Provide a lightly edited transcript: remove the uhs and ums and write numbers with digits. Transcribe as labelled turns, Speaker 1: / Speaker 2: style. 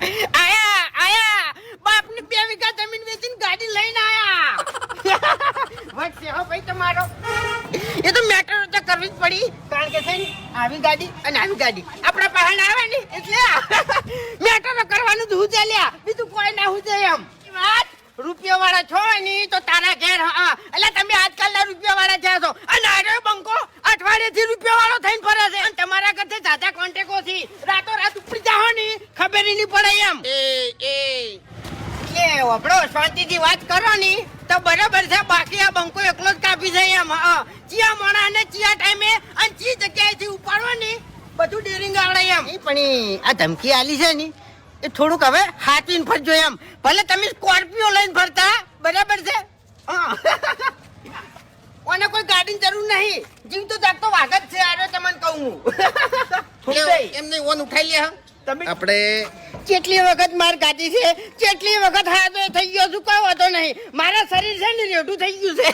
Speaker 1: આયા બાપની 2 વીઘા જમીન વેચીને ગાડી લઈને આયા વચ્ચે હો ભાઈ તમારો એ તો મેટર તો કરવી જ પડી કારણ કે છે ને આવી ગાડી અને આવી ગાડી આપણા પહાડ આવે ને એટલે મેટર કરવાનું જ હું ચાલ્યા બીજું કોઈ ના હું જાય એમ વાત રૂપિયા વાળા છો ને તો તારા ઘેર હા એટલે તમે આજકાલના રૂપિયા વાળા થયા છો અને આરે બંકો અઠવાડિયેથી રૂપિયા વાળો થઈને ફરે છે અને તમારા કરતે જાજા કોન્ટેક્ટો થી રાતો રાત ઉપડી જાઓ ને ખબર નહીં પડે એમ એ વપડો શાંતિથી વાત કરો ને તો બરાબર છે બાકી આ બંકો એકલો જ કાપી જાય એમ ચિયા મોણા અને ચિયા ટાઈમે અને ચી જગ્યાએથી ઉપાડવો ને બધું ડેરિંગ આવડે એમ પણ આ ધમકી આલી છે ને એ થોડુંક હવે હાથવીને ફરજો એમ ભલે તમે સ્કોર્પિયો લઈને ફરતા બરાબર છે ઓને કોઈ ગાડીની જરૂર નહીં જીવ તો જાગતો વાઘ જ છે આરે તમને કહું હું એમને ઓન ઉઠાઈ લે તમે આપણે કેટલી વખત માર ગાડી છે કેટલી વખત હાથો થઈ ગયો છું કોઈ વાંધો નહીં મારા શરીર છે ને રેઢું થઈ ગયું છે